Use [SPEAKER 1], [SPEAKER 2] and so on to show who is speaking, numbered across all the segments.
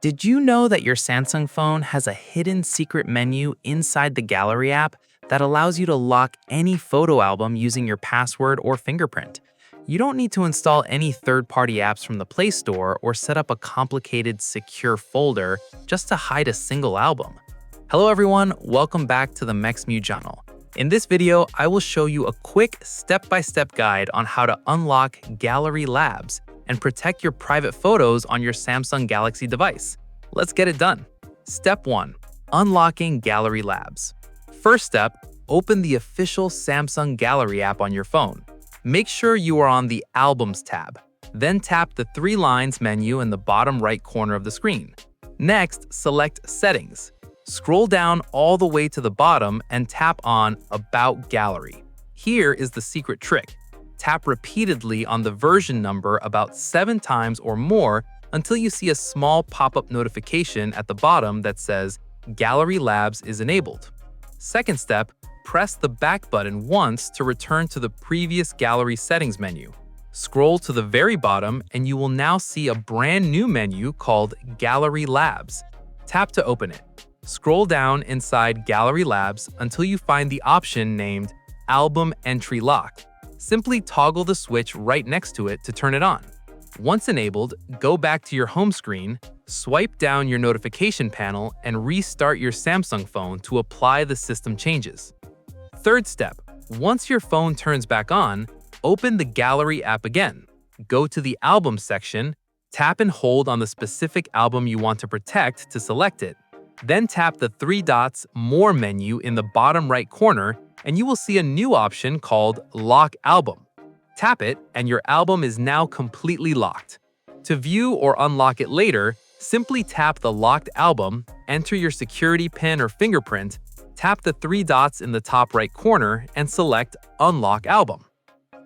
[SPEAKER 1] Did you know that your Samsung phone has a hidden secret menu inside the Gallery app that allows you to lock any photo album using your password or fingerprint? You don't need to install any third-party apps from the Play Store or set up a complicated, secure folder just to hide a single album. Hello everyone, welcome back to the Mexmew channel. In this video, I will show you a quick step-by-step guide on how to unlock Gallery Labs and protect your private photos on your Samsung Galaxy device. Let's get it done. Step 1. Unlocking Gallery Labs. First step, open the official Samsung Gallery app on your phone. Make sure you are on the Albums tab. Then tap the three lines menu in the bottom right corner of the screen. Next, select Settings. Scroll down all the way to the bottom and tap on About Gallery. Here is the secret trick. Tap repeatedly on the version number about 7 times or more until you see a small pop-up notification at the bottom that says Gallery Labs is enabled. Second step, press the back button once to return to the previous Gallery settings menu. Scroll to the very bottom and you will now see a brand new menu called Gallery Labs. Tap to open it. Scroll down inside Gallery Labs until you find the option named Album Entry Lock. Simply toggle the switch right next to it to turn it on. Once enabled, go back to your home screen, swipe down your notification panel, and restart your Samsung phone to apply the system changes. Third step, once your phone turns back on, open the Gallery app again. Go to the Album section, tap and hold on the specific album you want to protect to select it. Then tap the three dots More menu in the bottom right corner and you will see a new option called Lock Album. Tap it and your album is now completely locked. To view or unlock it later, simply tap the locked album, enter your security PIN or fingerprint, tap the three dots in the top right corner and select Unlock Album.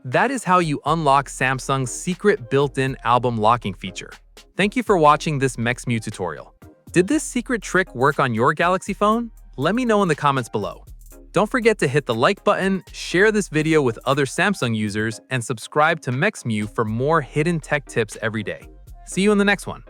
[SPEAKER 1] That is how you unlock Samsung's secret built-in album locking feature. Thank you for watching this Mexmew tutorial. Did this secret trick work on your Galaxy phone? Let me know in the comments below. Don't forget to hit the like button, share this video with other Samsung users, and subscribe to Mexmew for more hidden tech tips every day. See you in the next one.